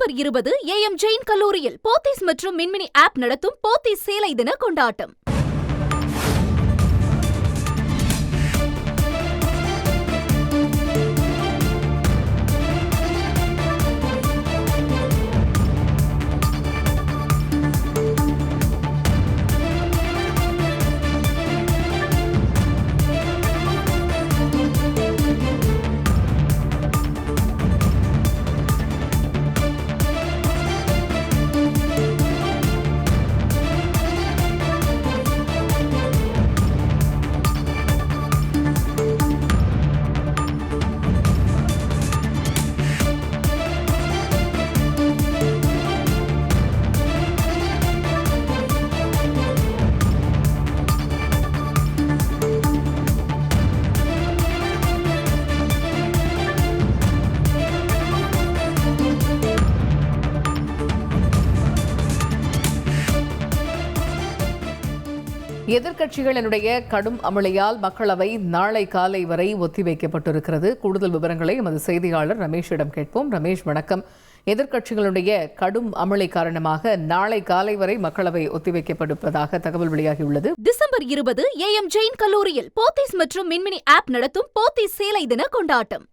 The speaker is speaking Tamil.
டிசம்பர் 20 AM ஜெயின் கல்லூரியில் போத்தீஸ் மற்றும் மின்மினி ஆப் நடத்தும் போத்தீஸ் சேலை தின கொண்டாட்டம். எதிர்க்கட்சிகளினுடைய கடும் அமளியால் மக்களவை நாளை காலை வரை ஒத்திவைக்கப்பட்டிருக்கிறது. கூடுதல் விவரங்களை எமது செய்தியாளர் ரமேஷிடம் கேட்போம். ரமேஷ், வணக்கம். எதிர்க்கட்சிகளுடைய கடும் அமளி காரணமாக நாளை காலை வரை மக்களவை ஒத்திவைக்கப்பட்டிருப்பதாக தகவல் வெளியாகியுள்ளது. டிசம்பர் 20 AM ஜெயின் கல்லூரியில் போத்தீஸ் மற்றும் மின்மினி ஆப் நடத்தும் போத்தீஸ் சேலை தின கொண்டாட்டம்.